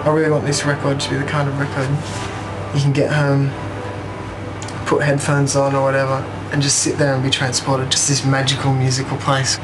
I really want this record to be the kind of record you can get home, put headphones on or whatever, and just sit there and be transported to this magical musical place.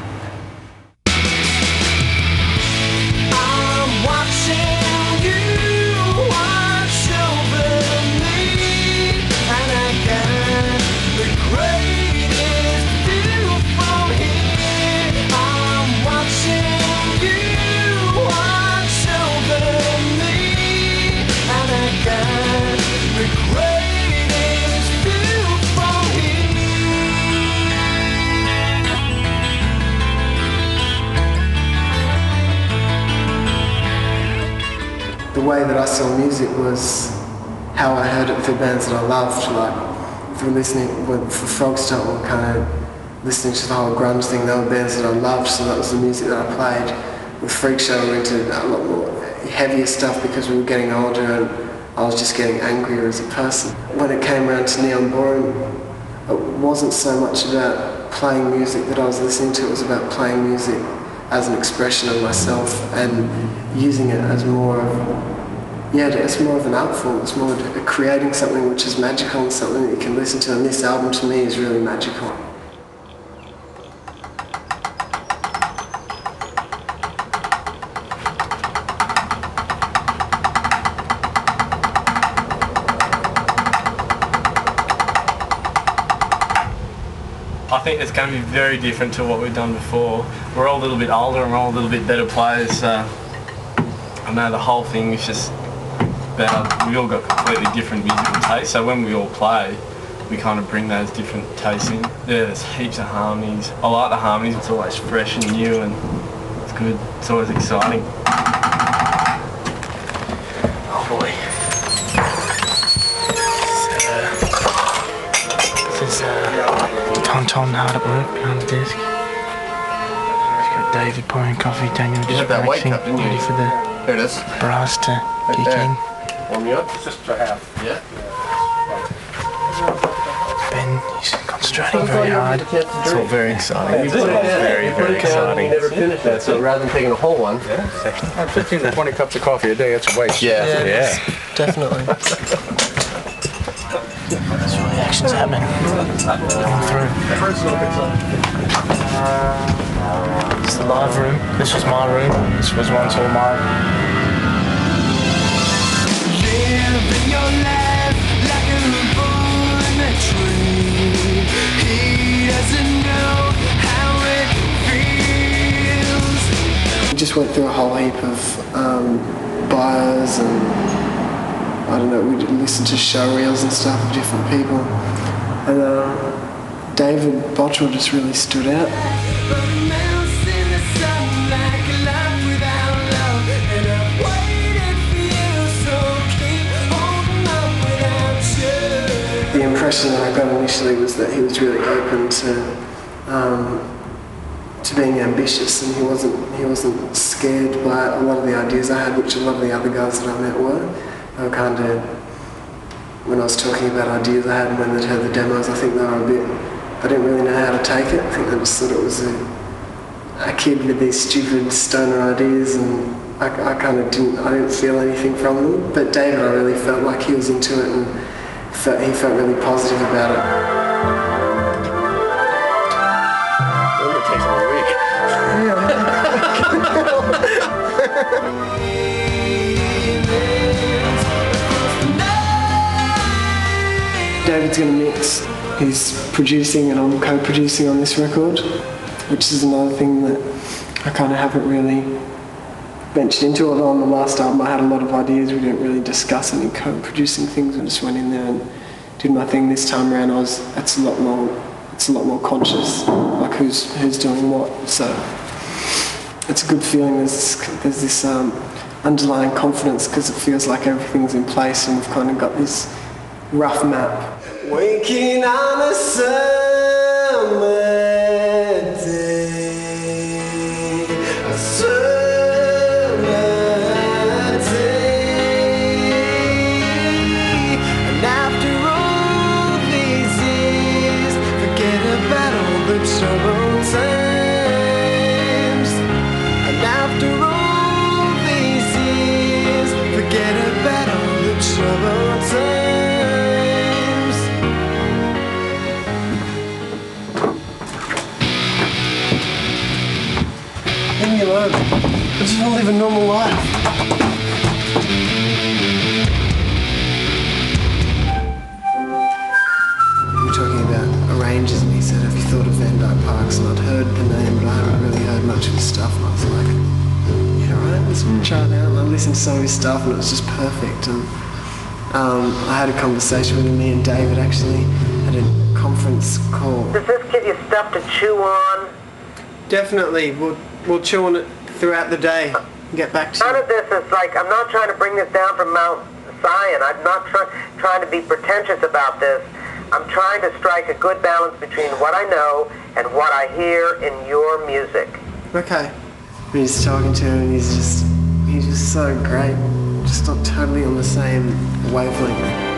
The way that I saw music was how I heard it through bands that I loved, like through listening, for Frogstop, or kind of listening to the whole grunge thing. They were bands that I loved, so that was the music that I played. With Freak Show, we were into a lot more heavier stuff because we were getting older and I was just getting angrier as a person. When it came around to Neon Ballroom, it wasn't so much about playing music that I was listening to, it was about playing music as an expression of myself and using it as more of, it's more of an art form. It's more of creating something which is magical and something that you can listen to, and this album to me is really magical. I think it's going to be very different to what we've done before. We're all a little bit older and we're all a little bit better players, so I know the whole thing is just about, we all got completely different musical tastes, so when we all play, we kind of bring those different tastes in. Yeah, there's heaps of harmonies. I like the harmonies, it's always fresh and new and it's good, it's always exciting. Oh boy. This is Tonton hard at work behind the desk. We've got David pouring coffee, Daniel just relaxing, ready for the Here it is. brass to kick in. Warm you up? Just for half. Yeah. Ben, he's concentrating very hard. It's all very exciting. It's all very, very exciting. Never finished that, so rather than taking a whole one. 15 to 20 cups of coffee a day, it's a waste. Yeah. Definitely. There's really actions happening. Coming through. It's the live room. This was my room. This was once all mine. Living your life like a bull in a tree. He doesn't know how it feels. We just went through a whole heap of bios and I don't know, we listened to show reels and stuff of different people. And David Bottrill just really stood out. The impression that I got initially was that he was really open to being ambitious, and he wasn't scared by a lot of the ideas I had, which a lot of the other guys that I met were. They were kind of, when I was talking about ideas I had and when they'd heard the demos, I think they were they didn't really know how to take it. I think they just thought it was a kid with these stupid stoner ideas, and I didn't feel anything from them. But David, I really felt like he was into it and he felt really positive about it. It takes a week. David's going to mix. He's producing and I'm co-producing on this record, which is another thing that I kind of haven't really ventured into. Although on the last album I had a lot of ideas, we didn't really discuss any co-producing things. I just went in there and did my thing. This time around, it's a lot more conscious, like who's doing what. So it's a good feeling. There's this underlying confidence because it feels like everything's in place and we've kind of got this rough map. Waking on a summer day, a summer day, and after all these years, forget about all the troubled times, and after all these years, forget know. I just want to live a normal life. We were talking about arrangers, and he said, have you thought of Van Dyke Parks? And I'd heard the name, but I hadn't really heard much of his stuff. And I was like, yeah, right, let's try it out. And I listened to some of his stuff, and it was just perfect. And I had a conversation with him. Me and David actually had a conference call. Does this give you stuff to chew on? Definitely. We'll chew on it throughout the day and get back to None you. of this is like, I'm not trying to bring this down from Mount Zion. I'm not trying to be pretentious about this. I'm trying to strike a good balance between what I know and what I hear in your music. Okay. He's talking to him, and he's just so great. Just not totally on the same wavelength.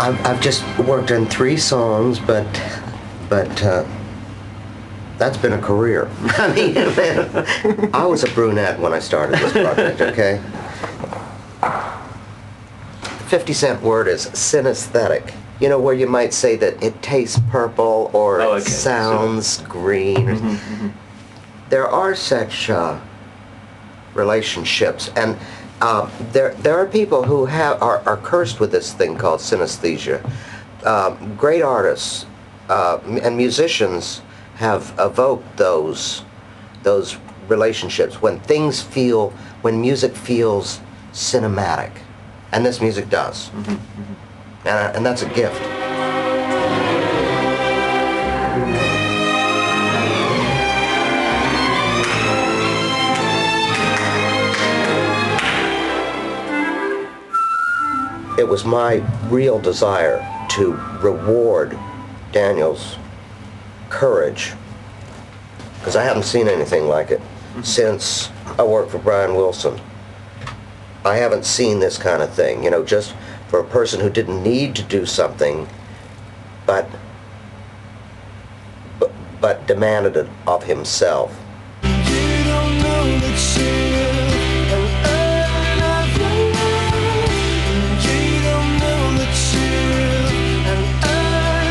I've just worked on 3 songs, but that's been a career. I mean, man, I was a brunette when I started this project, okay? The 50-cent word is synesthetic. You know, where you might say that it tastes purple or it sounds green. There are such relationships, and there are people who are cursed with this thing called synesthesia. Great artists and musicians have evoked those relationships when music feels cinematic, and this music does, and that's a gift. It was my real desire to reward Daniel's courage, because I haven't seen anything like it since I worked for Brian Wilson. I haven't seen this kind of thing, you know, just for a person who didn't need to do something, but demanded it of himself. You don't know the truth, and I love you. You don't know the truth, and I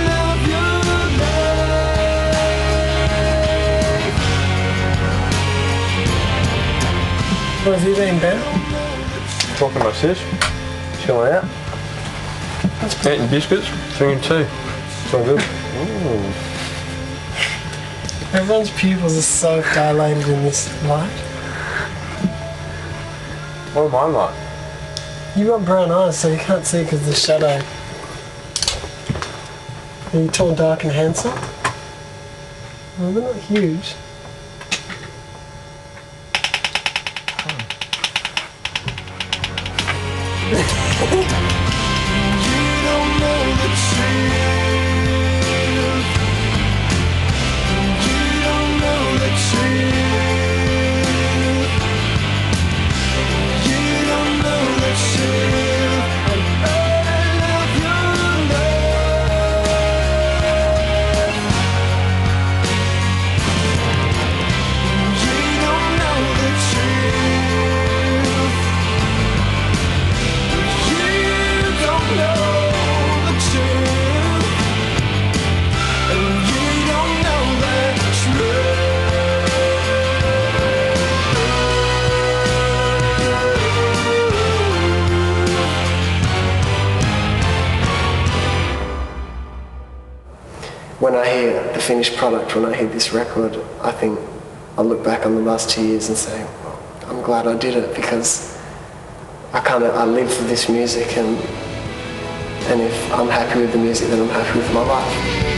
love your life. What have you been, Ben? Talking my sis, chilling out, eating biscuits, drinking tea. It's all good. Everyone's pupils are so dilated in this light. What am I like? You've got brown eyes, so you can't see because of the shadow. Are you tall, dark, and handsome? Well, they're not huge. You don't know the truth. You don't know the truth. You don't know the truth. And I love your love. You don't know the truth. You don't know the truth, and you don't know the truth. When I hear the finished product, when I hear this record, I think I'll look back on the last 2 years and say, well, I'm glad I did it, because I live for this music, and if I'm happy with the music, then I'm happy with my life.